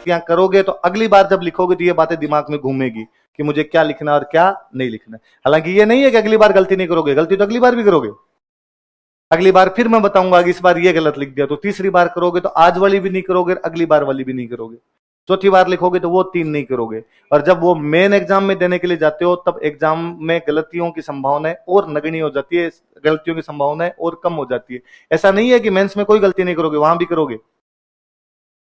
गलतियां करोगे तो अगली बार जब लिखोगे तो ये बातें दिमाग में घूमेगी कि मुझे क्या लिखना और क्या नहीं लिखना। हालांकि ये नहीं है कि अगली बार गलती नहीं करोगे, गलती तो अगली बार भी करोगे। अगली बार फिर मैं बताऊंगा कि इस बार ये गलत लिख दिया, तो तीसरी बार करोगे तो आज वाली भी नहीं करोगे, अगली बार वाली भी नहीं करोगे, चौथी बार लिखोगे तो वो 3 नहीं करोगे। और जब वो मेन एग्जाम में देने के लिए जाते हो तब एग्जाम में गलतियों की संभावनाएं और नगण्य हो जाती है, गलतियों की संभावनाएं और कम हो जाती है। ऐसा नहीं है कि मेंस में कोई गलती नहीं करोगे, वहां भी करोगे।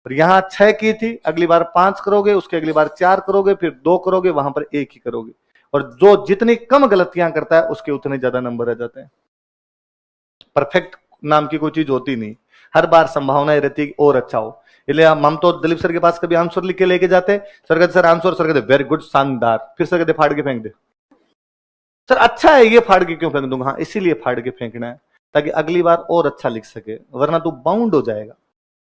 और यहां 6 की थी, अगली बार 5 करोगे, उसके अगली बार 4 करोगे, फिर 2 करोगे, वहां पर 1 ही करोगे। और जो जितनी कम गलतियां करता है उसके उतने ज्यादा नंबर आ जाते हैं। परफेक्ट नाम की कोई चीज होती नहीं, हर बार संभावनाएं रहती और अच्छा हो। इसलिए हम तो दिलीप सर के पास कभी आंसर लिख के लेके जाते, सर कहते सर आंसर, सर कहते वेरी गुड, शानदार, फिर सर कहते फाड़ के फेंक दे। सर अच्छा है, ये फाड़ के क्यों फेंक दूंगा? हाँ इसीलिए फाड़ के फेंकना है ताकि अगली बार और अच्छा लिख सके, वरना तू बाउंड हो जाएगा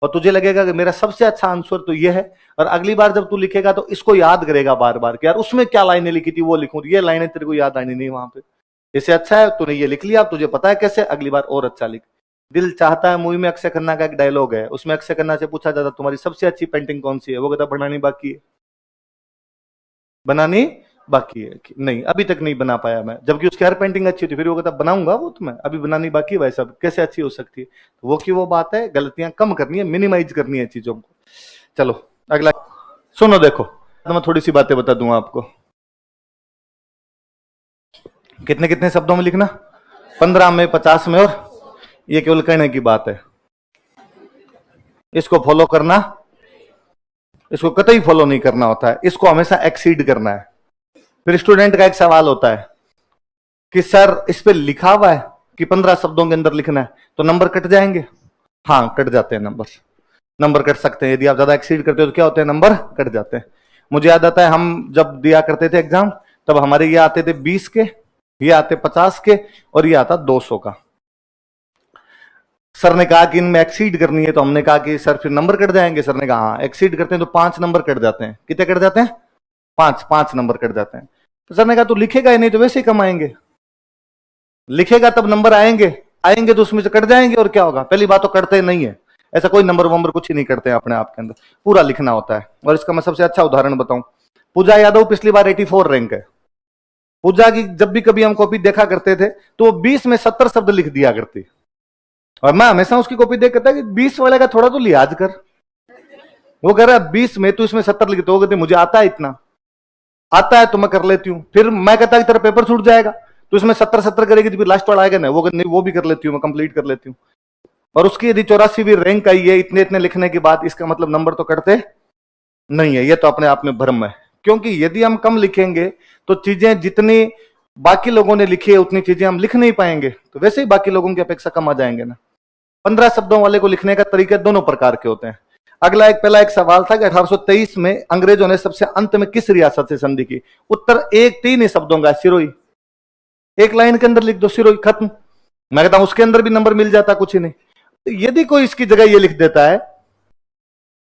और तुझे लगेगा कि मेरा सबसे अच्छा आंसर तो ये है। और अगली बार जब तू लिखेगा तो इसको याद करेगा बार बार कि यार उसमें क्या लाइनें लिखी थी वो लिखूं, ये लाइनें तेरे को याद आनी नहीं वहां पे। इससे अच्छा है तूने ये लिख लिया, तुझे पता है कैसे, अगली बार और अच्छा लिख। दिल चाहता है मूवी में अक्षय खन्ना का एक डायलॉग है, उसमें अक्षय खन्ना से पूछा जाता तुम्हारी सबसे अच्छी पेंटिंग कौन सी है, वो कहता बनानी बाकी है, बनानी बाकी है, नहीं अभी तक नहीं बना पाया मैं, जबकि उसकी हर पेंटिंग अच्छी थी। फिर वो कहता बनाऊंगा वो तो मैं, अभी बनानी बाकी है भाई साहब, कैसे अच्छी हो सकती है? वो की वो बात है, गलतियां कम करनी है, मिनिमाइज करनी है चीजों को। चलो अगला सुनो, देखो तो मैं थोड़ी सी बातें बता दूंगा आपको। कितने कितने शब्दों में लिखना, 15 में, 50 में, और ये केवल कहने की बात है। इसको फॉलो करना, इसको कतई फॉलो नहीं करना होता है, इसको हमेशा एक्सीड करना है। फिर स्टूडेंट का एक सवाल होता है कि सर इस पे लिखा हुआ है कि 15 शब्दों के अंदर लिखना है, तो नंबर कट जाएंगे? हाँ कट जाते हैं नंबर कट सकते हैं। यदि आप ज्यादा एक्सीड करते हो तो क्या होते हैं, नंबर कट जाते हैं। मुझे याद आता है हम जब दिया करते थे एग्जाम, तब हमारे ये आते थे 20 के, ये आते 50 के, और ये आता 200 का। सर ने कहा कि इनमें एक्सीड करनी है, तो हमने कहा कि सर फिर नंबर कट जाएंगे? सर ने कहा हाँ एक्सीड करते हैं तो 5 नंबर कट जाते हैं। कितने कट जाते हैं? 5 नंबर कट जाते हैं। तो सर ने कहा तू लिखेगा ही नहीं तो वैसे ही कम आएंगे, लिखेगा तब नंबर आएंगे तो उसमें से कट जाएंगे, और क्या होगा? पहली बात तो कटते नहीं है, ऐसा कोई नंबर वंबर कुछ ही नहीं करते हैं अपने आप के अंदर, पूरा लिखना होता है। और इसका मैं सबसे अच्छा उदाहरण बताऊं, पूजा यादव पिछली बार 84 रैंक है। पूजा की जब भी कभी हम कॉपी देखा करते थे तो वो 20 में 70 शब्द लिख दिया करती, और मैं हमेशा उसकी कॉपी देख करता कि 20 वाले का थोड़ा तो लिहाज कर। वो कह रहा है 20 में तू इसमें 70 लिखते हो, कहते मुझे आता है, इतना आता है तो मैं कर लेती हूँ। फिर मैं कहता कि तेरा पेपर छूट जाएगा तो इसमें 70 करेगी तो फिर लास्ट वाला आएगा ना, वो नहीं वो भी कर लेती हूँ, मैं कंप्लीट कर लेती हूँ। और उसकी यदि 84वीं रैंक आई है इतने इतने लिखने के बाद, इसका मतलब नंबर तो कटते नहीं है। ये तो अपने आप में भ्रम है, क्योंकि यदि हम कम लिखेंगे तो चीजें जितनी बाकी लोगों ने लिखी है उतनी चीजें हम लिख नहीं पाएंगे, तो वैसे ही बाकी लोगों की अपेक्षा कम आ जाएंगे ना। 15 शब्दों वाले को लिखने का तरीका दोनों प्रकार के होते हैं। अगला पहला एक सवाल था कि 1823 में अंग्रेजों ने सबसे अंत में किस रियासत से संधि की? उत्तर 3 ही शब्दों का, सिरोही। एक लाइन के अंदर लिख दो सिरोही, खत्म। मैं कहता हूं उसके अंदर भी नंबर मिल जाता, कुछ ही नहीं। तो यदि कोई इसकी जगह ये लिख देता है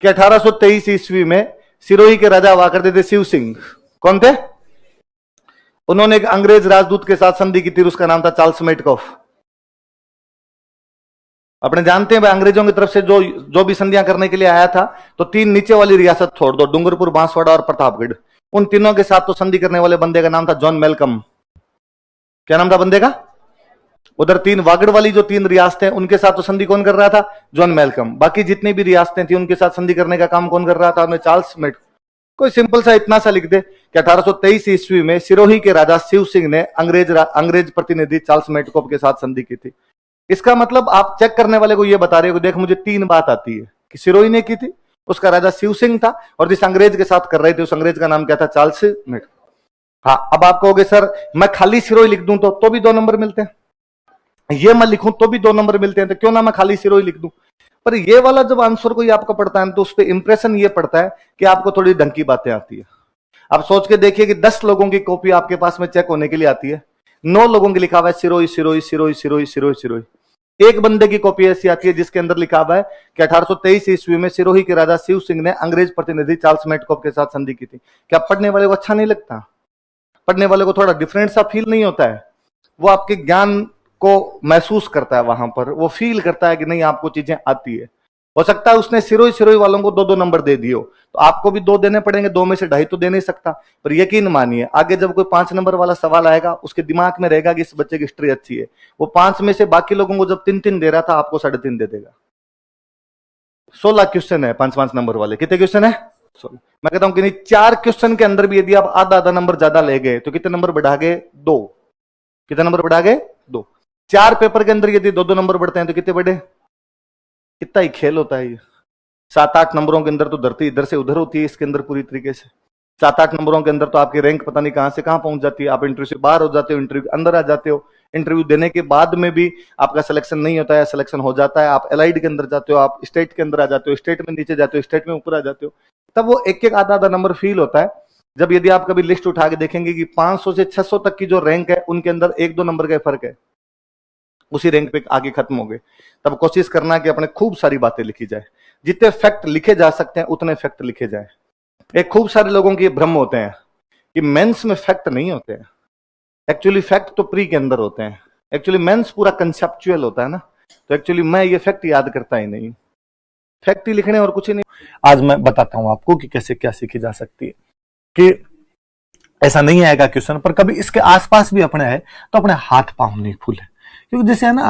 कि 1823 ईस्वी में सिरोही के राजा हुआ करते थे शिव सिंह। कौन थे? उन्होंने एक अंग्रेज राजदूत के साथ संधि की थी, उसका नाम था चार्ल्स मेटकॉफ। अपने जानते हैं भाई, अंग्रेजों की तरफ से जो भी संधियां करने के लिए आया था, तो 3 नीचे वाली रियासत छोड़ दो, डूंगरपुर, बांसवाड़ा और प्रतापगढ़, उन तीनों के साथ तो संधि करने वाले बंदे का नाम था जॉन मेलकम। क्या नाम था बंदे का? उधर 3 वागड़ वाली जो 3 रियासतें, उनके साथ तो संधि कौन कर रहा था? John Malcolm. बाकी जितनी भी रियासतें थी उनके साथ संधि करने का काम कौन कर रहा था? Charles Metcalfe. कोई सिंपल सा इतना सा लिख दे कि 1823 ईस्वी में सिरोही के राजा शिव सिंह ने अंग्रेज प्रतिनिधि चार्ल्स मेटकॉफ के साथ संधि की थी। इसका मतलब आप चेक करने वाले को यह बता रहे हो, देख मुझे 3 बात आती है कि सिरोही ने की थी, उसका राजा शिव सिंह था, और जिस अंग्रेज के साथ कर रहे थे उस अंग्रेज का नाम क्या था? Charles Metcalfe. हाँ अब आप कहोगे सर मैं खाली सिरोही लिख दूं तो भी 2 नंबर मिलते हैं, ये मैं लिखूं तो भी 2 नंबर मिलते हैं, तो क्यों ना मैं खाली सिरोही लिख दूं? पर ये वाला जब आंसर कोई आपका पढ़ता है तो उस पर इंप्रेशन ये पड़ता है कि आपको थोड़ी ढंग की बातें आती है। आप सोच के देखिए कि 10 लोगों की कॉपी आपके पास में चेक होने के लिए आती है, 9 लोगों की लिखा हुआ है सिरोही सिरोही सिरोही सिरोही सिरोही सिरोही। एक बंदे की कॉपी ऐसी आती है जिसके अंदर लिखा हुआ है कि 1823 ईस्वी में सिरोही के राजा शिव सिंह ने अंग्रेज प्रतिनिधि चार्ल्स मेटकॉफ के साथ संधि की थी। क्या पढ़ने वाले को अच्छा नहीं लगता? पढ़ने वाले को थोड़ा डिफरेंट सा फील नहीं होता है? वो आपके ज्ञान को महसूस करता है, वहां पर वो फील करता है कि नहीं आपको चीजें आती है। हो सकता है उसने सिरोही सिरोही वालों को 2-2 नंबर दे दिए हो, तो आपको भी 2 देने पड़ेंगे, 2 में से 2.5 तो दे नहीं सकता। पर यकीन मानिए आगे जब कोई 5 नंबर वाला सवाल आएगा, उसके दिमाग में रहेगा कि इस बच्चे की हिस्ट्री अच्छी है, वो 5 में से बाकी लोगों को जब 3-3 दे रहा था, आपको 3.5 दे देगा। 16 क्वेश्चन है 5-5 नंबर वाले। कितने क्वेश्चन है? 16। मैं कहता हूं कि नहीं, 4 क्वेश्चन के अंदर भी यदि आप आधा नंबर ज्यादा ले गए तो कितने नंबर बढ़ा गए? 2। कितने नंबर बढ़ा गए? 2। 4 पेपर के अंदर यदि 2-2 नंबर बढ़ते हैं तो कितने बढ़े? कितना ही खेल होता है ये। 7-8 नंबरों के अंदर तो धरती इधर से उधर होती है इसके अंदर पूरी तरीके से। 7-8 नंबरों के अंदर तो आपकी रैंक पता नहीं कहां से कहां पहुंच जाती है। आप इंटरव्यू से बाहर हो जाते हो, इंटरव्यू के अंदर आ जाते हो, इंटरव्यू देने के बाद में भी आपका सिलेक्शन नहीं होता है, सिलेक्शन हो जाता है, आप एलाइड के अंदर जाते हो, आप स्टेट के अंदर आ जाते हो, स्टेट में नीचे जाते हो, स्टेट में ऊपर आ जाते हो। तब वो एक एक आधा नंबर फील होता है। जब यदि आप कभी लिस्ट उठा के देखेंगे कि 500 से 600 तक की जो रैंक है उनके अंदर 1-2 नंबर का फर्क है, उसी रैंक पे आगे खत्म हो गए। तब कोशिश करना कि अपने खूब सारी बातें लिखी जाए, जितने फैक्ट लिखे जा सकते हैं उतने फैक्ट लिखे जाए। एक खूब सारे लोगों के भ्रम होते हैं कि मेंस में फैक्ट नहीं होते हैं। एक्चुअली फैक्ट तो प्री के अंदर होते हैं। एक्चुअली मेंस पूरा कंसेप्चुअल होता है ना, तो एक्चुअली मैं ये फैक्ट याद करता ही नहीं, फैक्ट ही लिखने और कुछ ही नहीं। आज मैं बताता हूं आपको कि कैसे क्या सीखी जा सकती है। कि ऐसा नहीं आएगा क्वेश्चन पर कभी इसके आसपास भी अपने है तो अपने हाथ पांव नहीं फूले, क्योंकि जैसे है ना,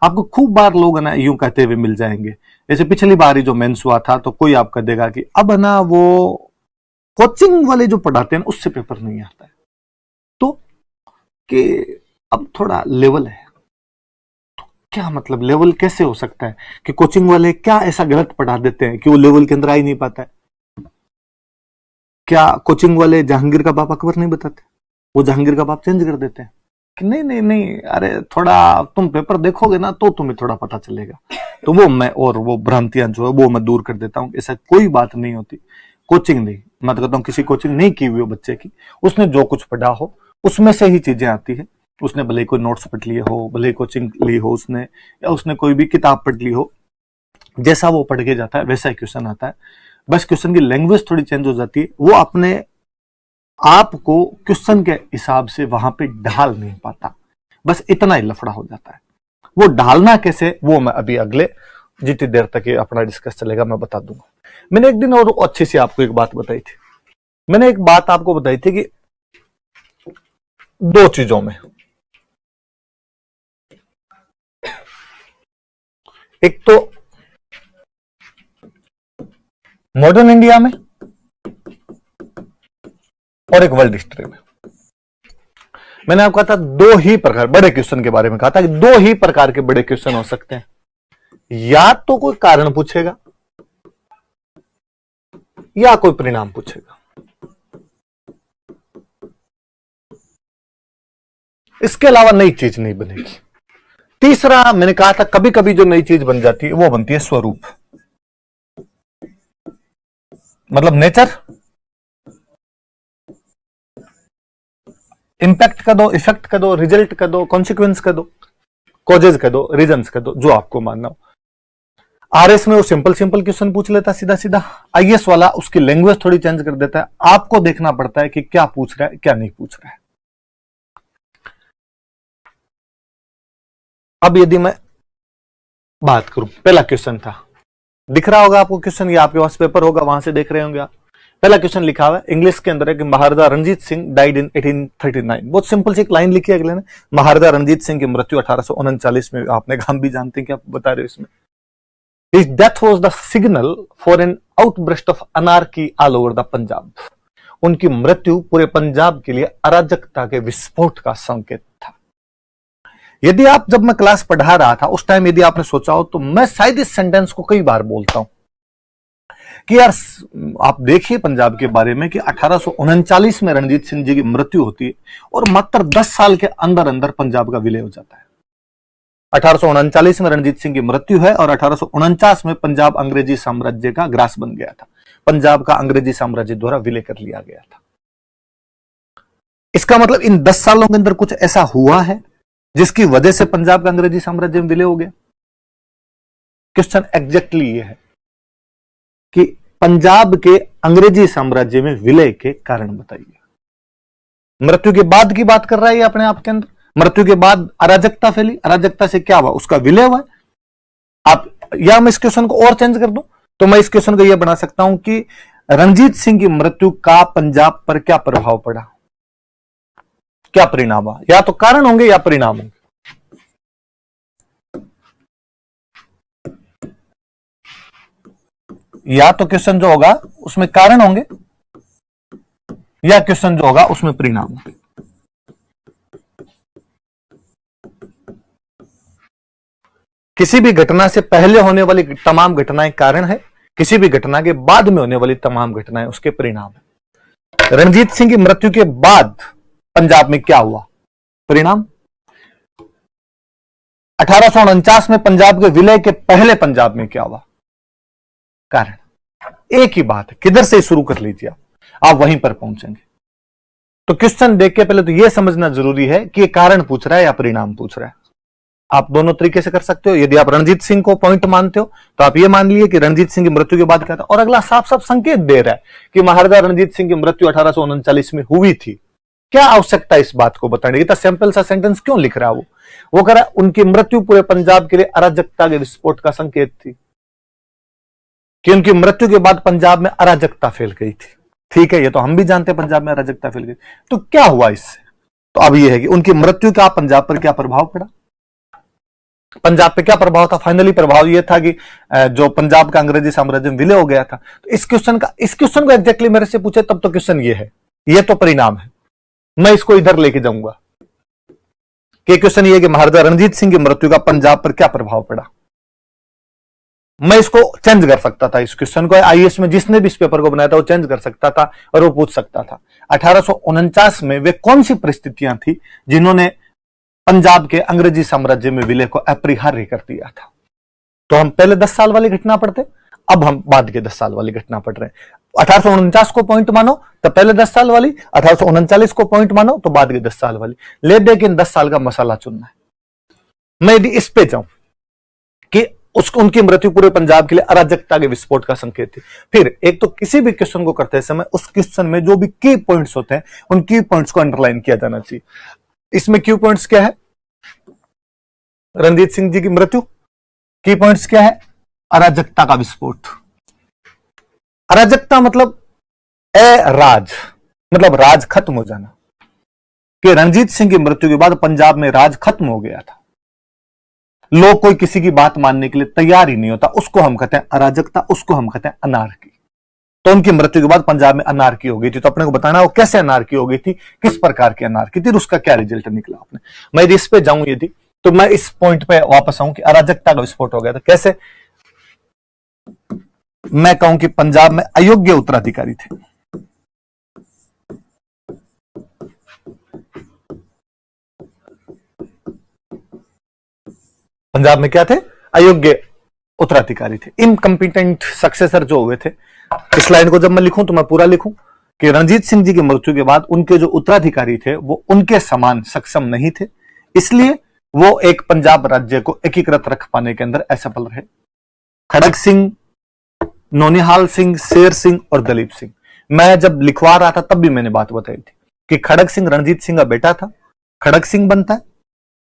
आपको खूब बार लोग है ना यूं कहते हुए मिल जाएंगे। जैसे पिछली बार ही जो मेंस हुआ था तो कोई आपका देगा कि अब है ना वो कोचिंग वाले जो पढ़ाते हैं उससे पेपर नहीं आता है, तो कि अब थोड़ा लेवल है। तो क्या मतलब लेवल कैसे हो सकता है कि कोचिंग वाले क्या ऐसा गलत पढ़ा देते हैं कि वो लेवल के अंदर आ ही नहीं पाता है? क्या कोचिंग वाले जहांगीर का बाप अकबर नहीं बताते? वो जहांगीर का बाप चेंज कर देते हैं कि नहीं नहीं नहीं, अरे थोड़ा तुम पेपर देखोगे ना तो तुम्हें थोड़ा पता चलेगा। तो वो मैं और वो भ्रांतियां जो है वो मैं दूर कर देता हूं। ऐसा कोई बात नहीं होती। कोचिंग नहीं, मैं तो कहता हूं किसी कोचिंग नहीं की हुई हो बच्चे की, उसने जो कुछ पढ़ा हो उसमें से ही चीजें आती है। उसने भले कोई नोट्स पढ़ लिए हो, भले कोचिंग ली हो उसने, या उसने कोई भी किताब पढ़ ली हो, जैसा वो पढ़ के जाता है वैसा ही क्वेश्चन आता है। बस क्वेश्चन की लैंग्वेज थोड़ी चेंज हो जाती है, वो अपने आपको क्वेश्चन के हिसाब से वहां पे ढाल नहीं पाता, बस इतना ही लफड़ा हो जाता है। वो ढालना कैसे वो मैं अभी अगले जितनी देर तक ये अपना डिस्कस चलेगा मैं बता दूंगा। मैंने एक दिन और अच्छी सी आपको एक बात बताई थी। मैंने एक बात आपको बताई थी कि 2 चीजों में, एक तो मॉडर्न इंडिया में और एक वर्ल्ड हिस्ट्री में। मैंने आपको कहा था 2 ही प्रकार बड़े क्वेश्चन के बारे में कहा था कि 2 ही प्रकार के बड़े क्वेश्चन हो सकते हैं। या तो कोई कारण पूछेगा या कोई परिणाम पूछेगा। इसके अलावा नई चीज नहीं बनेगी। तीसरा मैंने कहा था कभी कभी जो नई चीज बन जाती है वो बनती है स्वरूप, मतलब नेचर, इंपैक्ट का दो, इफेक्ट का दो, रिजल्ट का दो, कॉन्सिक्वेंस का दो, कॉजेज का दो, रीजंस का दो, जो आपको मानना हो। आरएस में वो सिंपल सिंपल क्वेश्चन पूछ लेता सीधा सीधा, आईएएस वाला उसकी लैंग्वेज थोड़ी चेंज कर देता है। आपको देखना पड़ता है कि क्या पूछ रहा है क्या नहीं पूछ रहा है। अब यदि मैं बात करूं, पहला क्वेश्चन था, दिख रहा होगा आपको क्वेश्चन, या आपके पास पेपर होगा वहां से देख रहे होंगे आप। पहला क्वेश्चन लिखा हुआ है इंग्लिश के अंदर है कि महाराजा रणजीत सिंह डाइड इन 1839। बहुत सिंपल सी एक लाइन लिखी है अगले ने, महाराजा रणजीत सिंह की मृत्यु 1839 में। आपने काम भी जानते हैं, क्या बता रहे हो इसमें? His death was the signal for an outburst of anarchy all over the Punjab. उनकी मृत्यु पूरे पंजाब के लिए अराजकता के विस्फोट का संकेत था। यदि आप, जब मैं क्लास पढ़ा रहा था उस टाइम यदि आपने सोचा हो तो मैं शायद इस सेंटेंस को कई बार बोलता हूं कि यार आप देखिए पंजाब के बारे में कि 1839 में रणजीत सिंह जी की मृत्यु होती है और मात्र 10 साल के अंदर अंदर पंजाब का विलय हो जाता है। 1839 में रणजीत सिंह की मृत्यु है और 1849 में पंजाब अंग्रेजी साम्राज्य का ग्रास बन गया था। पंजाब का अंग्रेजी साम्राज्य द्वारा विलय कर लिया गया था। इसका मतलब इन 10 सालों के अंदर कुछ ऐसा हुआ है जिसकी वजह से पंजाब का अंग्रेजी साम्राज्य में विलय हो गया। क्वेश्चन एग्जैक्टली ये है कि पंजाब के अंग्रेजी साम्राज्य में विलय के कारण बताइए। मृत्यु के बाद की बात कर रहा है ये अपने आप के अंदर। मृत्यु के बाद अराजकता फैली, अराजकता से क्या हुआ? उसका विलय हुआ। आप या मैं इस क्वेश्चन को और चेंज कर दूं, तो मैं इस क्वेश्चन को यह बना सकता हूं कि रणजीत सिंह की मृत्यु का पंजाब पर क्या प्रभाव पड़ा, क्या परिणाम हुआ। या तो कारण होंगे या परिणाम होंगे। या तो क्वेश्चन जो होगा उसमें कारण होंगे, या क्वेश्चन जो होगा उसमें परिणाम होंगे। किसी भी घटना से पहले होने वाली तमाम घटनाएं कारण है, किसी भी घटना के बाद में होने वाली तमाम घटनाएं उसके परिणाम है। रणजीत सिंह की मृत्यु के बाद पंजाब में क्या हुआ, परिणाम। 1849 में पंजाब के विलय के पहले पंजाब में क्या हुआ, कारण। एक ही बात है, किधर से शुरू कर लीजिए आप वहीं पर पहुंचेंगे। तो क्वेश्चन देख के पहले तो यह समझना जरूरी है कि ये कारण पूछ रहा है या परिणाम पूछ रहा है। आप दोनों तरीके से कर सकते हो। यदि आप रणजीत सिंह को पॉइंट मानते हो तो आप ये मान लिए कि रणजीत सिंह की मृत्यु के बाद क्या था, और अगला साफ साफ संकेत दे रहा है कि महाराजा रणजीत सिंह की मृत्यु 1839 में हुई थी। क्या आवश्यकता इस बात को बताने की, सिंपल सा सेंटेंस क्यों लिख रहा है वो कह रहा है उनकी मृत्यु पूरे पंजाब के लिए अराजकता के विस्फोट का संकेत थी, कि उनकी मृत्यु के बाद पंजाब में अराजकता फैल गई थी। ठीक है, ये तो हम भी जानते हैं पंजाब में अराजकता फैल गई। तो क्या हुआ इससे, तो अब यह है कि उनकी मृत्यु का पंजाब पर क्या प्रभाव पड़ा। पंजाब पे क्या प्रभाव था, फाइनली प्रभाव यह था कि जो पंजाब का अंग्रेजी साम्राज्य विलय हो गया था। तो इस क्वेश्चन को एग्जैक्टली मेरे से पूछे तब तो क्वेश्चन ये है, ये तो परिणाम है। मैं इसको इधर लेके जाऊंगा कि क्वेश्चन ये है कि महाराजा रणजीत सिंह की मृत्यु का पंजाब पर क्या प्रभाव पड़ा। मैं इसको चेंज कर सकता था, इस क्वेश्चन को आईएएस में जिसने भी इस पेपर को बनाया था वो चेंज कर सकता था और वो पूछ सकता था 1849 में वे कौन सी परिस्थितियां थी जिन्होंने पंजाब के अंग्रेजी साम्राज्य में विलय को अपरिहार्य कर दिया था। तो हम पहले 10 साल वाली घटना पढ़ते, अब हम बाद के 10 साल वाली घटना पढ़ रहे हैं। 1849 को पॉइंट मानो तो पहले 10 साल वाली, 1839 को पॉइंट मानो तो बाद के 10 साल वाली। लेकिन 10 साल का मसाला चुनना है। मैं यदि इस पे जाऊं कि उनकी मृत्यु पूरे पंजाब के लिए अराजकता के विस्फोट का संकेत थी, फिर एक तो किसी भी क्वेश्चन को करते समय उस क्वेश्चन में जो भी की पॉइंट्स होते हैं उन की पॉइंट्स को अंडरलाइन किया जाना चाहिए। इसमें क्यू पॉइंट्स क्या है, रणजीत सिंह जी की मृत्यु, की पॉइंट्स क्या है, अराजकता का विस्फोट। अराजकता मतलब राज, मतलब राज खत्म हो जाना, कि रणजीत सिंह की मृत्यु के बाद पंजाब में राज खत्म हो गया था। लोग कोई किसी की बात मानने के लिए तैयार ही नहीं होता, उसको हम कहते हैं अराजकता, उसको हम कहते हैं अनार्की। तो उनकी मृत्यु के बाद पंजाब में अनार्की हो गई थी। तो अपने को बताना वो कैसे अनार्की हो गई थी, किस प्रकार की अनार्की थी, उसका क्या रिजल्ट निकला आपने। मैं यदि इस पे जाऊं यदि, तो मैं इस पॉइंट पे वापस आऊं कि अराजकता का विस्फोट हो गया था। कैसे, मैं कहूं कि पंजाब में अयोग्य उत्तराधिकारी थे। पंजाब में क्या थे, अयोग्य उत्तराधिकारी थे, इनकम्पिटेंट सक्सेसर जो हुए थे। इस लाइन को जब मैं लिखूं तो मैं पूरा लिखूं कि रणजीत सिंह जी की मृत्यु के बाद उनके जो उत्तराधिकारी थे वो उनके समान सक्षम नहीं थे, इसलिए वो एक पंजाब राज्य को एकीकृत रख पाने के अंदर असफल रहे। खड़ग सिंह, नौनिहाल सिंह, शेर सिंह और दलीप सिंह। मैं जब लिखवा रहा था तब भी मैंने बात बताई थी कि खड़ग सिंह रणजीत सिंह का बेटा था, खड़ग सिंह बनता है।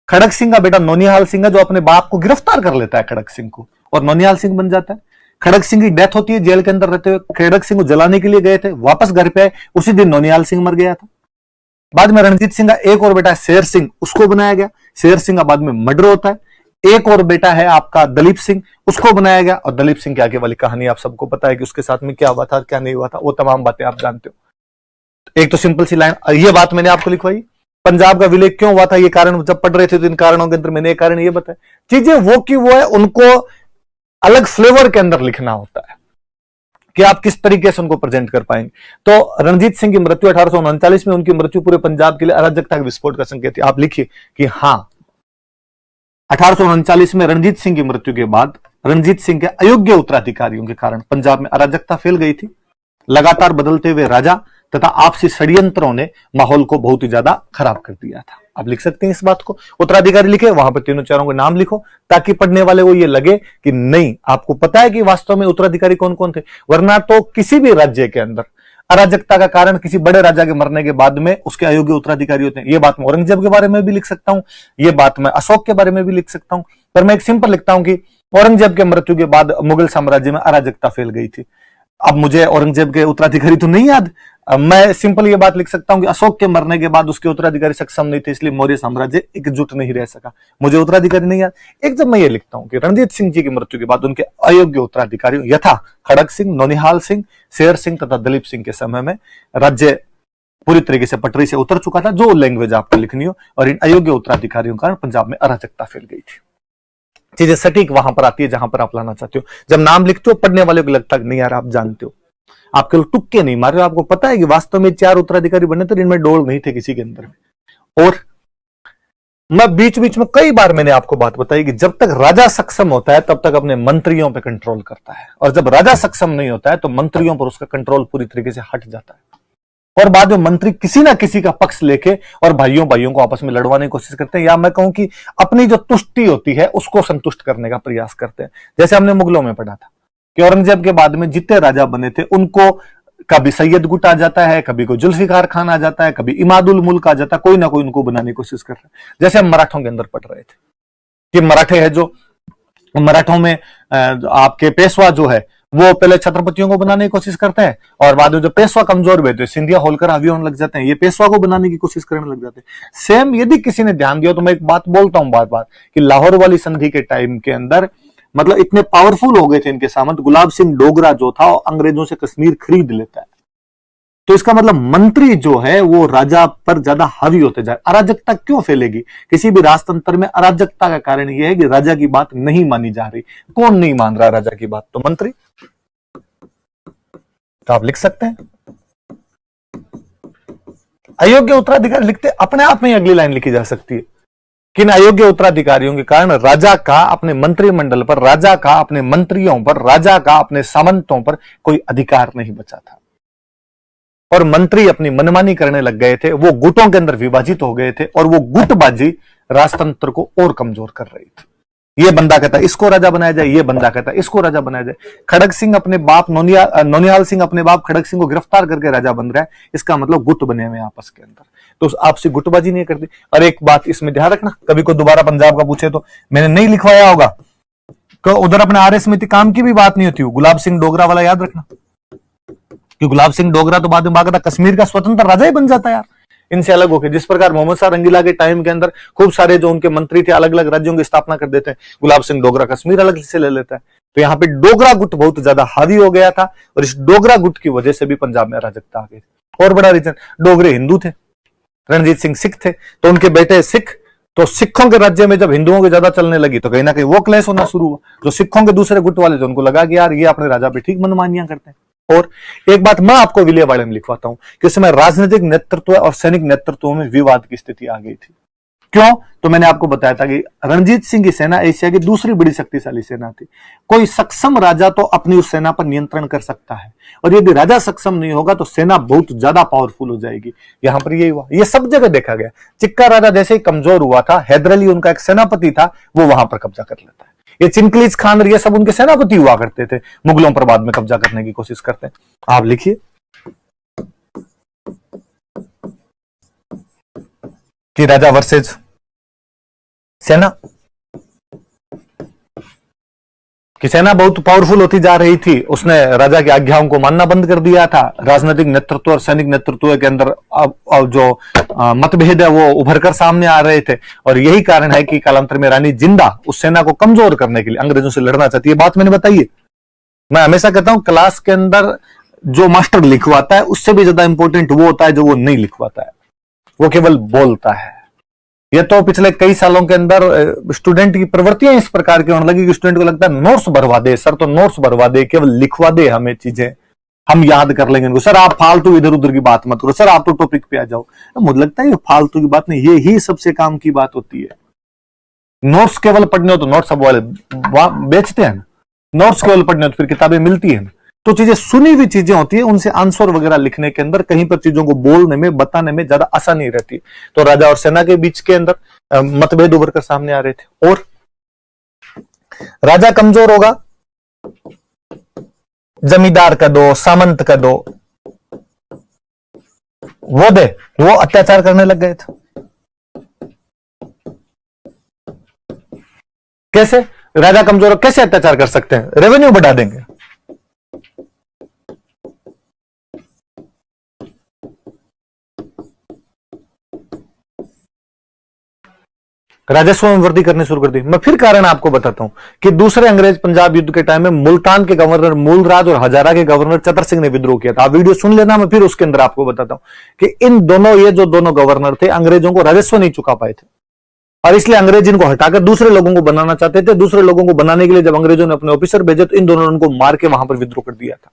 खड़ग सिंह का बेटा नौनिहाल सिंह है जो अपने बाप को गिरफ्तार कर लेता है खड़ग सिंह को, और नौनिहाल सिंह बन जाता है। खड़ग सिंह की डेथ होती है जेल के अंदर रहते हुए। खड़ग सिंह को जलाने के लिए गए थे, वापस घर पे आए, उसी दिन नौनिहाल सिंह मर गया था। बाद में रणजीत सिंह का एक और बेटा शेर सिंह, उसको बनाया गया। शेर सिंह का बाद में मर्डर होता है। एक और बेटा है आपका दलीप सिंह, उसको बनाया गया। और दलीप सिंह के आगे वाली कहानी आप सबको पता है कि उसके साथ में क्या हुआ था, क्या नहीं हुआ था, वो तमाम बातें आप जानते हो। एक तो सिंपल सी लाइन, ये बात मैंने आपको लिखवाई। पंजाब का विलय क्यों हुआ था, ये कारण जब पढ़ रहे थे तो इन कारणों के अंदर मैंने एक कारण ये बताया। चीजें वो की वो है, उनको अलग फ्लेवर के अंदर लिखना होता है कि आप किस तरीके से उनको प्रेजेंट कर पाएंगे। तो रणजीत सिंह की मृत्यु 1839 में, उनकी मृत्यु पूरे पंजाब के लिए अराजकता के विस्फोट का संकेत है। आप लिखिए कि हां, 1839 में रणजीत सिंह की मृत्यु के बाद रणजीत सिंह के अयोग्य उत्तराधिकारियों के कारण पंजाब में अराजकता फैल गई थी। लगातार बदलते हुए राजा तथा आपसी षड्यंत्रों ने माहौल को बहुत ही ज्यादा खराब कर दिया था। आप लिख सकते हैं इस बात को, उत्तराधिकारी लिखे, वहां पर तीनों चारों के नाम लिखो, ताकि पढ़ने वाले को ये लगे कि नहीं, आपको पता है कि वास्तव में उत्तराधिकारी कौन कौन थे। वरना तो किसी भी राज्य के अंदर अराजकता का कारण किसी बड़े राजा के मरने के बाद में उसके अयोग्य उत्तराधिकारी होते हैं। ये बात मैं औरंगजेब के बारे में भी लिख सकता हूं, ये बात मैं अशोक के बारे में भी लिख सकता हूं, पर मैं एक सिंपल लिखता हूं कि औरंगजेब के मृत्यु के बाद मुगल साम्राज्य में अराजकता फैल गई थी। अब मुझे औरंगजेब के उत्तराधिकारी तो नहीं याद, मैं सिंपल ये बात लिख सकता हूं कि अशोक के मरने के बाद उसके उत्तराधिकारी सक्षम नहीं थे, इसलिए मौर्य साम्राज्य एकजुट नहीं रह सका। मुझे उत्तराधिकारी नहीं याद। एक जब मैं ये लिखता हूं कि रणजीत सिंह जी की मृत्यु के बाद उनके अयोग्य उत्तराधिकारियों यथा खड़ग सिंह, नौनिहाल सिंह, शेर सिंह तथा दलीप सिंह के समय में राज्य पूरी तरीके से पटरी से उतर चुका था, जो लैंग्वेज आपको लिखनी हो, और इन अयोग्य उत्तराधिकारियों के कारण पंजाब में अराजकता फैल गई थी। चीजें सटीक वहां पर आती है जहां पर आप लाना चाहते हो। जब नाम लिखते हो पढ़ने वाले को लगता है नहीं यार आप जानते हो, आप केवल तुक्के नहीं मार रहे हो, आपको पता है कि वास्तव में 4 उत्तराधिकारी बने थे, इनमें डोल नहीं थे किसी के अंदर में। और मैं बीच बीच में कई बार मैंने आपको बात बताई कि जब तक राजा सक्षम होता है तब तक अपने मंत्रियों पर कंट्रोल करता है, और जब राजा सक्षम नहीं होता है तो मंत्रियों पर उसका कंट्रोल पूरी तरीके से हट जाता है, और बाद में मंत्री किसी ना किसी का पक्ष लेके और भाइयों भाइयों को आपस में लड़वाने की कोशिश करते हैं, या मैं कहूं कि अपनी जो तुष्टि होती है उसको संतुष्ट करने का प्रयास करते हैं। जैसे हमने मुगलों में पढ़ा था कि औरंगजेब के बाद में जितने राजा बने थे उनको कभी सैयद गुट आ जाता है, कभी कोई जुल्फिकार खान आ जाता है, कभी इमादुल मुल्क आ जाता है, कोई ना कोई उनको बनाने की कोशिश कर रहा है। जैसे हम मराठों के अंदर पढ़ रहे थे कि मराठे है जो मराठों में आपके पेशवा जो है वो पहले छत्रपतियों को बनाने की कोशिश करते हैं, और बाद में जो पेशवा कमजोर हुए तो सिंधिया होलकर हावी होने लग जाते हैं, ये पेशवा को बनाने की कोशिश करने लग जाते हैं। सेम यदि किसी ने ध्यान दिया तो मैं एक बात बोलता हूं बार बार कि लाहौर वाली संधि के टाइम के अंदर मतलब इतने पावरफुल हो गए थे इनके सामंत, गुलाब सिंह डोगरा जो था अंग्रेजों से कश्मीर खरीद लेता है, तो इसका मतलब मंत्री जो है वो राजा पर ज्यादा हावी होते जाए। अराजकता क्यों फैलेगी? किसी भी राजतंत्र में अराजकता का कारण यह है कि राजा की बात नहीं मानी जा रही। कौन नहीं मान रहा राजा की बात? तो मंत्री। तो आप लिख सकते हैं अयोग्य उत्तराधिकारी लिखते अपने आप में अगली लाइन लिखी जा सकती है कि इन अयोग्य उत्तराधिकारियों के कारण राजा का अपने मंत्रिमंडल पर, राजा का अपने मंत्रियों पर, राजा का अपने सामंतों पर कोई अधिकार नहीं बचा था, और मंत्री अपनी मनमानी करने लग गए थे, वो गुटों के अंदर विभाजित हो गए थे, और वो गुटबाजी राजतंत्र को और कमजोर कर रही थी। ये बंदा कहता है इसको राजा बनाया जाए, ये बंदा कहता है इसको राजा बनाया जाए। खड़ग सिंह अपने बाप नौनिहाल सिंह अपने बाप खड़ग सिंह को गिरफ्तार करके राजा बन रहा है, इसका मतलब गुट बने हुए आपस के अंदर, तो आपसे गुटबाजी नहीं करती। और एक बात इसमें ध्यान रखना, कभी को दोबारा पंजाब का पूछे तो मैंने नहीं लिखवाया होगा कि उधर अपने आर्य समिति काम की भी बात नहीं होती। गुलाब सिंह डोगरा वाला याद रखना कि गुलाब सिंह डोगरा तो बाद में बाकायदा कश्मीर का स्वतंत्र राजा ही बन जाता है यार, इनसे अलग होकर। जिस प्रकार मोहम्मद शाह रंगीला के टाइम के अंदर खूब सारे जो उनके मंत्री थे अलग अलग राज्यों की स्थापना कर देते हैं, गुलाब सिंह डोगरा कश्मीर अलग से ले लेता है। तो यहाँ पे डोगरा गुट बहुत ज्यादा हावी हो गया था, और इस डोगरा गुट की वजह से भी पंजाब में अराजकता आ गई। और बड़ा रीजन, डोगरे हिंदू थे, रणजीत सिंह सिख थे, तो उनके बेटे सिख, तो सिखों के राज्य में जब हिंदुओं की ज्यादा चलने लगी तो कहीं ना कहीं वो क्लेश होना शुरू हुआ। जो सिखों के दूसरे गुट वाले थे उनको लगा कि यार ये अपने राजा पे ठीक मनमानियां करते हैं। और एक बात मैं आपको विलियवाड़े में लिखवाता हूं कि उस समय राजनीतिक नेतृत्व और सैनिक नेतृत्व में विवाद की स्थिति आ गई थी। क्यों? तो मैंने आपको बताया था कि रणजीत सिंह की सेना एशिया की दूसरी बड़ी शक्तिशाली सेना थी। कोई सक्षम राजा तो अपनी उस सेना पर नियंत्रण कर सकता है, और यदि राजा सक्षम नहीं होगा तो सेना बहुत ज्यादा पावरफुल हो जाएगी। यहां पर यही हुआ, ये सब जगह देखा गया। चिक्का राजा जैसे ही कमजोर हुआ था, हैदर अली उनका एक सेनापति था, वो वहां पर कब्जा कर लेता है। ये चिनकलीज खान ये सब उनके सेनापति हुआ करते थे, मुगलों पर बाद में कब्जा करने की कोशिश करते हैं। आप लिखिए कि राजा वर्सेज सेना, कि सेना बहुत पावरफुल होती जा रही थी, उसने राजा की आज्ञाओं को मानना बंद कर दिया था। राजनीतिक नेतृत्व और सैनिक नेतृत्व के अंदर अब जो मतभेद है वो उभर कर सामने आ रहे थे, और यही कारण है कि कालांतर में रानी जिंदा उस सेना को कमजोर करने के लिए अंग्रेजों से लड़ना चाहती है। बात मैंने बताई है। मैं हमेशा कहता हूं क्लास के अंदर जो मास्टर लिखवाता है उससे भी ज्यादा इंपॉर्टेंट वो होता है जो वो नहीं लिखवाता है, वो केवल बोलता है। ये तो पिछले कई सालों के अंदर स्टूडेंट की प्रवृत्तियां इस प्रकार की होने लगी कि स्टूडेंट को लगता है नोट्स भरवा दे सर, तो नोट्स भरवा दे, केवल लिखवा दे हमें चीजें, हम याद कर लेंगे इनको। सर आप फालतू इधर उधर की बात मत करो, सर आप तो टॉपिक पे आ जाओ। तो मुझे लगता है ये फालतू की बात नहीं, ये ही सबसे काम की बात होती है। नोट्स केवल पढ़ने हो तो नोट्स सब वाले बेचते हैं, नोट्स केवल पढ़ने हो तो फिर किताबें मिलती हैं। तो चीजें सुनी हुई चीजें होती है, उनसे आंसर वगैरह लिखने के अंदर कहीं पर चीजों को बोलने में बताने में ज्यादा आसानी रहती है। तो राजा और सेना के बीच के अंदर मतभेद उभर कर सामने आ रहे थे, और राजा कमजोर होगा, जमींदार का दो, सामंत का दो, वो दे, वो अत्याचार करने लग गए थे। कैसे? राजा कमजोर कैसे अत्याचार कर सकते हैं? रेवेन्यू बढ़ा देंगे। राजस्व में वृद्धि करनी शुरू कर दी। मैं फिर कारण आपको बताता हूं कि दूसरे अंग्रेज पंजाब युद्ध के टाइम में मुल्तान के गवर्नर मूलराज और हजारा के गवर्नर चतर सिंह ने विद्रोह किया था। आप वीडियो सुन लेना, मैं फिर उसके अंदर आपको बताता हूं कि इन दोनों, ये जो दोनों गवर्नर थे, अंग्रेजों को राजस्व नहीं चुका पाए थे और इसलिए अंग्रेज इनको हटाकर दूसरे लोगों को बनाना चाहते थे। दूसरे लोगों को बनाने के लिए जब अंग्रेजों ने अपने ऑफिसर भेजे तो इन दोनों ने उनको मार के वहां पर विद्रोह कर दिया था।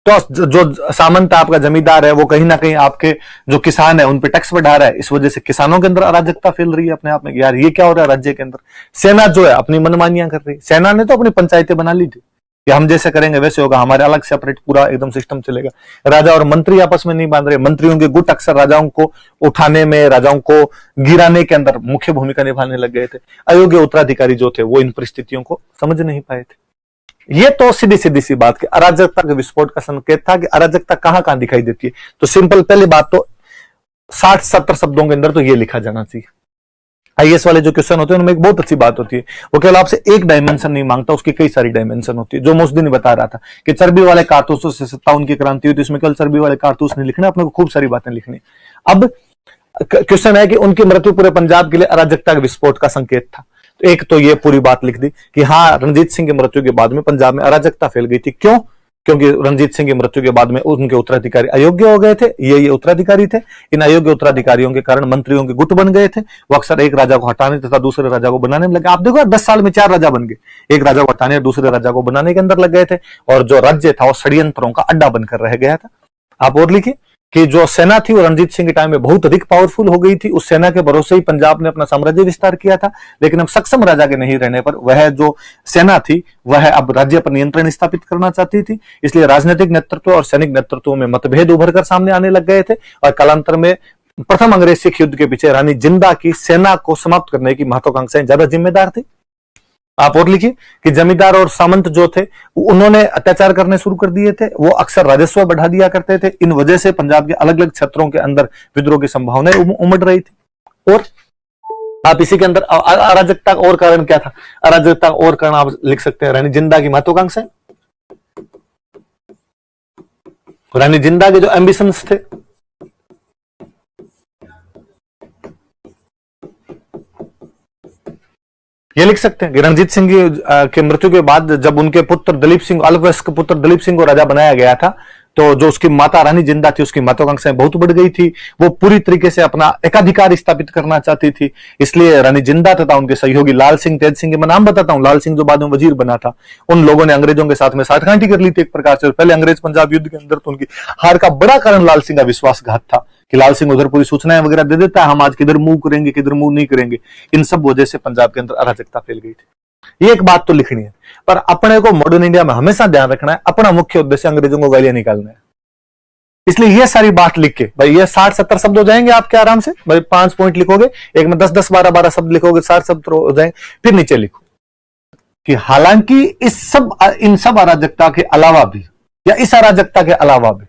तो जो सामंत आपका जमींदार है वो कहीं ना कहीं आपके जो किसान है उन पे टैक्स बढ़ा रहा है। इस वजह से किसानों के अंदर अराजकता फैल रही है अपने आप में। यार ये क्या हो रहा है राज्य के अंदर? सेना जो है अपनी मनमानियां कर रही है। सेना ने तो अपनी पंचायतें बना ली थी कि हम जैसे करेंगे वैसे होगा, हमारे अलग सेपरेट पूरा एकदम सिस्टम चलेगा। राजा और मंत्री आपस में नहीं बांध रहे। मंत्रियों के गुट अक्सर राजाओं को उठाने में, राजाओं को गिराने के अंदर मुख्य भूमिका निभाने लग गए थे। अयोग्य उत्तराधिकारी जो थे वो इन परिस्थितियों को समझ नहीं पाए थे। ये तो सीधी सीधी सी बात कि अराजकता के विस्फोट का संकेत था कि अराजकता कहां कहां दिखाई देती है। तो सिंपल पहली बात तो 60-70 शब्दों के अंदर तो ये लिखा जाना चाहिए। आईएएस वाले जो क्वेश्चन होते हैं उनमें एक बहुत अच्छी बात होती है, वो केवल आपसे एक डायमेंशन नहीं मांगता, उसकी कई सारी डायमेंशन होती है। जो मैं उस दिन बता रहा था कि चर्बी वाले कारतूसों से 57 की क्रांति हुई, तो इसमें केवल चर्बी वाले कारतूस नहीं लिखने, अपने को खूब सारी बातें लिखनी। अब क्वेश्चन है कि उनकी मृत्यु पूरे पंजाब के लिए अराजकता के विस्फोट का संकेत था। तो एक तो ये पूरी बात लिख दी कि हाँ, रणजीत सिंह की मृत्यु के बाद में पंजाब में अराजकता फैल गई थी। क्यों? क्योंकि रणजीत सिंह की मृत्यु के बाद में उनके उत्तराधिकारी अयोग्य हो गए थे। ये उत्तराधिकारी थे। इन अयोग्य उत्तराधिकारियों के कारण मंत्रियों के गुट बन गए थे। वो अक्सर एक राजा को हटाने तथा दूसरे राजा को बनाने में लगे। आप देखो 10 साल में 4 राजा बन गए। एक राजा को हटाने और दूसरे राजा को बनाने के अंदर लग गए थे और जो राज्य था वो षड्यंत्रों का अड्डा बनकर रह गया था। आप और लिखिए कि जो सेना थी वो रणजीत सिंह के टाइम में बहुत अधिक पावरफुल हो गई थी। उस सेना के भरोसे ही पंजाब ने अपना साम्राज्य विस्तार किया था। लेकिन अब सक्षम राजा के नहीं रहने पर वह जो सेना थी वह अब राज्य पर नियंत्रण स्थापित करना चाहती थी। इसलिए राजनीतिक नेतृत्व और सैनिक नेतृत्व में मतभेद उभर कर सामने आने लग गए थे और कालांतर में प्रथम अंग्रेज सिख युद्ध के पीछे रानी जिंदा की सेना को समाप्त करने की महत्वाकांक्षाएं ज्यादा जिम्मेदार थी। आप और लिखिए कि जमींदार और सामंत जो थे उन्होंने अत्याचार करने शुरू कर दिए थे। वो अक्सर राजस्व बढ़ा दिया करते थे। इन वजह से पंजाब के अलग अलग क्षेत्रों के अंदर विद्रोह की संभावनाएं उमड़ रही थी। और आप इसी के अंदर अराजकता और कारण क्या था? अराजकता और कारण आप लिख सकते हैं रानी जिंदा की महत्वाकांक्षाएं, रानी जिंदा के जो एम्बिशंस थे, ये लिख सकते हैं कि रणजीत सिंह की मृत्यु के बाद जब उनके पुत्र दलीप सिंह, अल्पवयस्क पुत्र दलीप सिंह को राजा बनाया गया था, तो जो उसकी माता रानी जिंदा थी उसकी महत्वाकांक्षाएं बहुत बढ़ गई थी। वो पूरी तरीके से अपना एकाधिकार स्थापित करना चाहती थी। इसलिए रानी जिंदा तथा उनके सहयोगी लाल सिंह, तेज सिंह, मैं नाम बताता हूं, लाल सिंह जो बाद में वजीर बना था, उन लोगों ने अंग्रेजों के साथ में साठगांठी कर ली थी एक प्रकार से। पहले अंग्रेज पंजाब युद्ध के अंदर तो उनकी हार का बड़ा कारण लाल सिंह का विश्वासघात था कि लाल सिंह उधर पूरी सूचनाएं वगैरह दे देता है, हम आज किधर मूव करेंगे किधर मूव नहीं करेंगे। इन सब वजह से पंजाब के अंदर अराजकता फैल गई थी। ये एक बात तो लिखनी है, पर अपने को मॉडर्न इंडिया में हमेशा ध्यान रखना है, अपना मुख्य उद्देश्य अंग्रेजों को गालियां निकालना है। इसलिए ये सारी बात लिख के भाई, ये 60-70 शब्द हो जाएंगे आपके आराम से। भाई 5 पॉइंट लिखोगे, एक में 10-10, 12-12 शब्द लिखोगे, 60 शब्द हो जाएंगे। फिर नीचे लिखो कि हालांकि इन सब अराजकता के अलावा भी, या इस अराजकता के अलावा भी,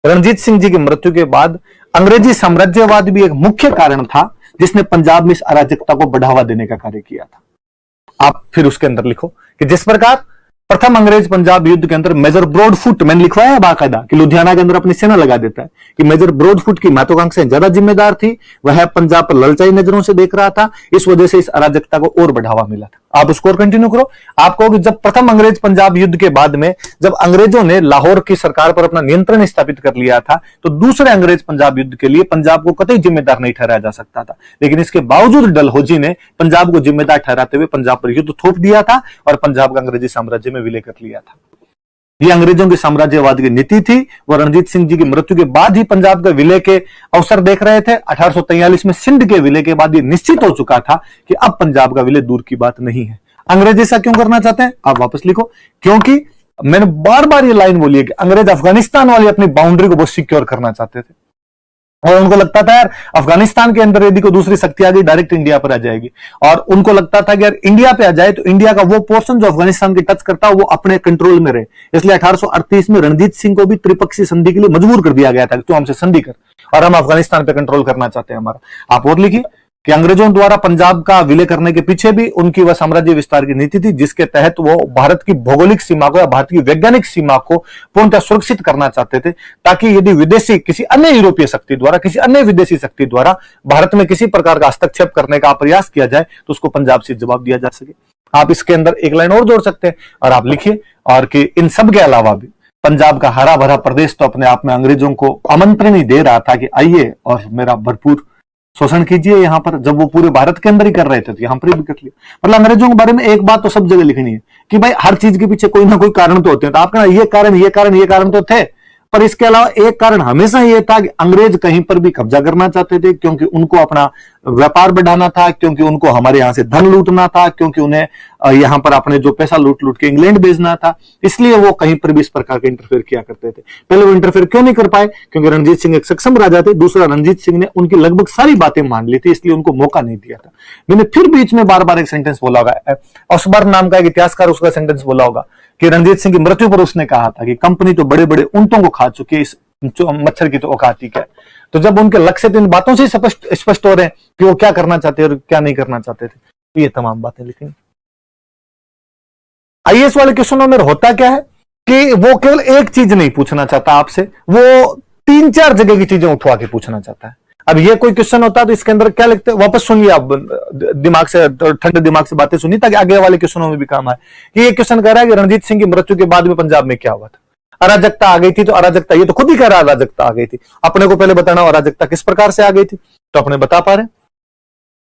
रणजीत सिंह जी की मृत्यु के बाद अंग्रेजी साम्राज्यवाद भी एक मुख्य कारण था जिसने पंजाब में इस अराजकता को बढ़ावा देने का कार्य किया था। आप फिर उसके अंदर लिखो कि जिस प्रकार प्रथम अंग्रेज पंजाब युद्ध के अंदर मेजर ब्रॉडफुट, मैंने लिखवाया है बाकायदा कि लुधियाना के अंदर अपनी सेना लगा देता है, कि मेजर ब्रॉडफुट की महत्वाकांक्षाएं ज्यादा जिम्मेदार थी। वह पंजाब पर ललचाई नजरों से देख रहा था। इस वजह से इस अराजकता को और बढ़ावा मिला था। आप उसको और कंटिन्यू करो। आप कहोगे जब प्रथम अंग्रेज पंजाब युद्ध के बाद में जब अंग्रेजों ने लाहौर की सरकार पर अपना नियंत्रण स्थापित कर लिया था, तो दूसरे अंग्रेज पंजाब युद्ध के लिए पंजाब को कतई जिम्मेदार नहीं ठहराया जा सकता था। लेकिन इसके बावजूद डलहौजी ने पंजाब को जिम्मेदार ठहराते हुए पंजाब पर युद्ध थोप दिया था और पंजाब का अंग्रेजी साम्राज्य में विलय कर लिया था। ये अंग्रेजों की साम्राज्यवाद की नीति थी। वो रणजीत सिंह जी की मृत्यु के बाद ही पंजाब के विलय के अवसर देख रहे थे। 1843 में सिंध के विलय के बाद ये निश्चित हो चुका था कि अब पंजाब का विलय दूर की बात नहीं है। अंग्रेज ऐसा क्यों करना चाहते हैं? आप वापस लिखो, क्योंकि मैंने बार बार ये लाइन बोली है कि अंग्रेज अफगानिस्तान वाली अपनी बाउंड्री को बहुत सिक्योर करना चाहते थे। और उनको लगता था यार अफगानिस्तान के अंदर यदि कोई दूसरी शक्ति आ गई डायरेक्ट इंडिया पर आ जाएगी, और उनको लगता था कि यार इंडिया पे आ जाए तो इंडिया का वो पोर्शन जो अफगानिस्तान की टच करता वो अपने कंट्रोल में रहे। इसलिए 1838 में रणजीत सिंह को भी त्रिपक्षीय संधि के लिए मजबूर कर दिया गया था कि तू हमसे संधि कर, और हम अफगानिस्तान पे कंट्रोल करना चाहते हैं हमारा। आप और लिखिए कि अंग्रेजों द्वारा पंजाब का विलय करने के पीछे भी उनकी वह साम्राज्य विस्तार की नीति थी, जिसके तहत वो भारत की भौगोलिक सीमा को या भारत की वैज्ञानिक सीमा को पूर्णतः सुरक्षित करना चाहते थे, ताकि यदि विदेशी किसी अन्य यूरोपीय शक्ति द्वारा, किसी अन्य विदेशी शक्ति द्वारा भारत में किसी प्रकार का हस्तक्षेप करने का प्रयास किया जाए तो उसको पंजाब से जवाब दिया जा सके। आप इसके अंदर एक लाइन और जोड़ सकते हैं और आप लिखिए और कि इन सब के अलावा भी पंजाब का हरा भरा प्रदेश तो अपने आप में अंग्रेजों को आमंत्रण ही दे रहा था कि आइए और मेरा भरपूर शोषण कीजिए। यहां पर जब वो पूरे भारत के अंदर ही कर रहे थे तो यहां पर भी कर लिया। मतलब अंग्रेजों के बारे में एक बात तो सब जगह लिखनी है कि भाई हर चीज के पीछे कोई ना कोई कारण तो होते हैं। तो आप कहना ये कारण ये कारण ये कारण तो थे, पर इसके अलावा एक कारण हमेशा ये था कि अंग्रेज कहीं पर भी कब्जा करना चाहते थे, क्योंकि उनको अपना व्यापार बढ़ाना था, क्योंकि उनको हमारे यहां से धन लूटना था, क्योंकि उन्हें यहां पर अपने जो पैसा लूट लूट के इंग्लैंड भेजना था। इसलिए वो कहीं पर भी इस प्रकार के इंटरफेयर किया करते थे। पहले वो इंटरफेयर क्यों नहीं कर पाए? क्योंकि रणजीत सिंह एक सक्षम राजा थे, दूसरा रणजीत सिंह ने उनकी लगभग सारी बातें मान ली थी, इसलिए उनको मौका नहीं दिया था। मैंने फिर बीच में बार बार एक सेंटेंस बोला होगा, ऑस्बर्न नाम का एक इतिहासकार उसका सेंटेंस बोला होगा कि रणजीत सिंह की मृत्यु पर उसने कहा था कि कंपनी तो बड़े बड़े ऊंटों को खा चुकी है, इस मच्छर की तो औकात ही क्या है। तो जब उनके लक्ष्य तो इन बातों से स्पष्ट हो रहे हैं कि वो क्या करना चाहते हैं और क्या नहीं करना चाहते थे, तो ये तमाम बातें लिखेंगे। आईएएस वाले क्वेश्चनों में होता क्या है कि वो केवल एक चीज नहीं पूछना चाहता आपसे, वो 3-4 जगह की चीजें उठवा के पूछना चाहता है। अब ये कोई क्वेश्चन होता है तो इसके अंदर क्या लिखते हैं, वापस सुनिए आप, दिमाग से, ठंडे दिमाग से बातें सुनिए ताकि आगे वाले क्वेश्चनों में भी काम आए। ये क्वेश्चन कह रहा है कि रणजीत सिंह की मृत्यु के बाद में पंजाब में क्या हुआ था? अराजकता आ गई थी। तो अराजकता, ये तो खुद ही कह रहा है अराजकता आ गई थी। अपने को पहले बताना अराजकता किस प्रकार से आ गई थी, तो अपने बता पा रहे हैं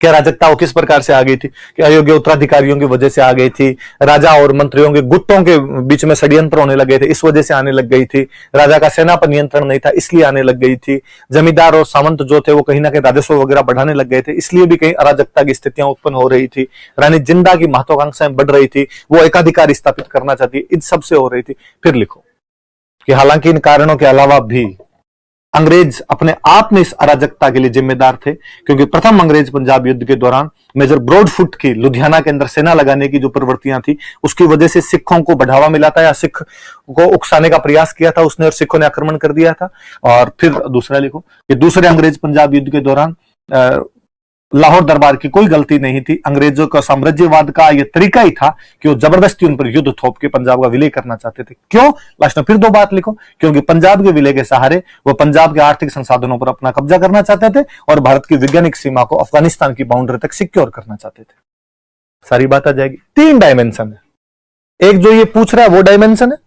कि अराजकता वो किस प्रकार से आ गई थी, कि अयोग्य उत्तराधिकारियों की वजह से आ गई थी, राजा और मंत्रियों के गुटों के बीच में षड्यंत्र होने लगे थे, इस वजह से आने लग गई थी। राजा का सेना पर नियंत्रण नहीं था, इसलिए आने लग गई थी। जमींदार और सामंत जो थे वो कहीं ना कहीं राजस्व वगैरह बढ़ाने लग गए थे, इसलिए भी कहीं अराजकता की स्थितियां उत्पन्न हो रही थी। रानी जिंदा की महत्वाकांक्षाएं बढ़ रही थी, वो एकाधिकार स्थापित करना चाहती, इन सबसे हो रही थी। फिर लिखो कि हालांकि इन कारणों के अलावा भी अंग्रेज अपने आप में इस अराजकता के लिए जिम्मेदार थे, क्योंकि प्रथम अंग्रेज पंजाब युद्ध के दौरान मेजर ब्रॉडफुट की लुधियाना के अंदर सेना लगाने की जो प्रवृत्तियां थी, उसकी वजह से सिखों को बढ़ावा मिला था या सिख को उकसाने का प्रयास किया था उसने, और सिखों ने आक्रमण कर दिया था। और फिर दूसरा लिखो कि दूसरे अंग्रेज पंजाब युद्ध के दौरान लाहौर दरबार की कोई गलती नहीं थी। अंग्रेजों का साम्राज्यवाद का यह तरीका ही था कि वो जबरदस्ती उन पर युद्ध थोप के पंजाब का विलय करना चाहते थे। क्यों? लास्ट में फिर 2 बात लिखो, क्योंकि पंजाब के विलय के सहारे वो पंजाब के आर्थिक संसाधनों पर अपना कब्जा करना चाहते थे और भारत की वैज्ञानिक सीमा को अफगानिस्तान की बाउंड्री तक सिक्योर करना चाहते थे। सारी बात आ जाएगी। 3 डायमेंशन है, एक जो ये पूछ रहा है वो डायमेंशन है,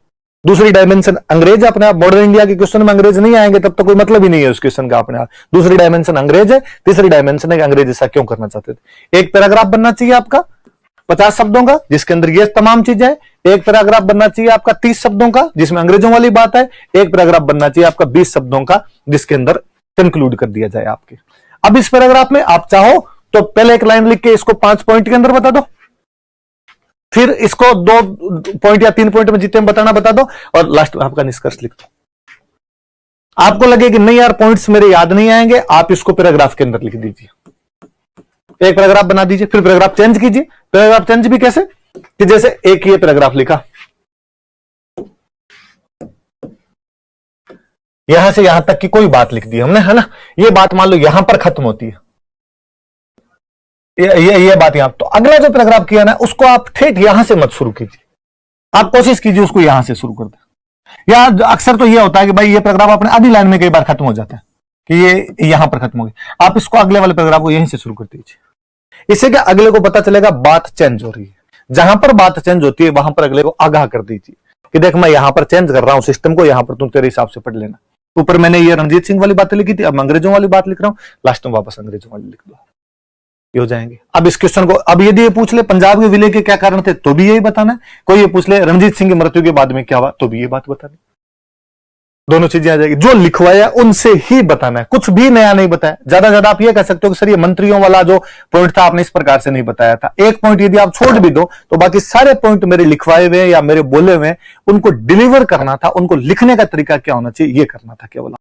दूसरी डायमेंशन अंग्रेज अपने आप। मॉडर्न इंडिया के क्वेश्चन में अंग्रेज नहीं आएंगे तब तो कोई मतलब ही नहीं है उस क्वेश्चन का अपने आप। दूसरी डायमेंशन अंग्रेज है, तीसरी डायमेंशन है कि अंग्रेज ऐसा क्यों करना चाहते थे। एक पैराग्राफ बनना चाहिए आपका 50 शब्दों का जिसके अंदर ये तमाम चीजें है। एक पैराग्राफ बनना चाहिए आपका 30 शब्दों का जिसमें अंग्रेजों वाली बात है। एक पैराग्राफ बनना चाहिए आपका 20 शब्दों का जिसके अंदर कंक्लूड कर दिया जाए आपके। अब इस पैराग्राफ में आप चाहो तो पहले एक लाइन लिख के इसको 5 पॉइंट के अंदर बता दो, फिर इसको 2 पॉइंट या 3 पॉइंट में जितने बताना बता दो, और लास्ट में आपका निष्कर्ष लिख दो। आपको लगे कि नहीं यार पॉइंट्स मेरे याद नहीं आएंगे, आप इसको पैराग्राफ के अंदर लिख दीजिए। एक पैराग्राफ बना दीजिए, फिर पैराग्राफ चेंज कीजिए। पैराग्राफ चेंज भी कैसे कि जैसे एक ये पैराग्राफ लिखा, यहां से यहां तक की कोई बात लिख दी हमने, है ना। ये बात मान लो यहां पर खत्म होती है, ये बात यहां। तो अगला जो पैराग्राफ किया ना उसको आप ठेठ यहां से मत शुरू कीजिए, आप कोशिश कीजिए उसको यहां से शुरू कर दें। या अक्सर तो ये होता है कि भाई ये पैराग्राफ अपने आधी लाइन में कई बार खत्म हो जाता है कि ये यहां पर खत्म हो गया, आप इसको अगले वाले पैराग्राफ को यहीं से शुरू कर दीजिए। इससे क्या अगले को पता चलेगा बात चेंज हो रही है। जहां पर बात चेंज होती है वहां पर अगले को आगाह कर दीजिए कि देख मैं यहां पर चेंज कर रहा हूं सिस्टम को, यहां पर तुम तेरे हिसाब से पढ़ लेना। ऊपर मैंने ये रणजीत सिंह वाली बातें लिखी थी, अब अंग्रेजों वाली बात लिख रहा हूं, लास्ट में वापस अंग्रेजों वाली लिख दो, ये हो जाएंगे। अब इस क्वेश्चन को अब यदि ये पूछ ले पंजाब के विलय के क्या कारण थे तो भी यही बताना है, कोई ये पूछ ले रणजीत सिंह की मृत्यु के बाद में क्या हुआ तो भी ये बात बतानी, दोनों चीजें आ जाएगी। जो लिखवाया उनसे ही बताना है, कुछ भी नया नहीं बताया। ज्यादा आप ये कह सकते हो कि सर ये मंत्रियों वाला जो पॉइंट था आपने इस प्रकार से नहीं बताया था। एक पॉइंट यदि आप छोड़ भी दो तो बाकी सारे पॉइंट मेरे लिखवाए हुए या मेरे बोले हुए उनको डिलीवर करना था, उनको लिखने का तरीका क्या होना चाहिए ये करना था केवल।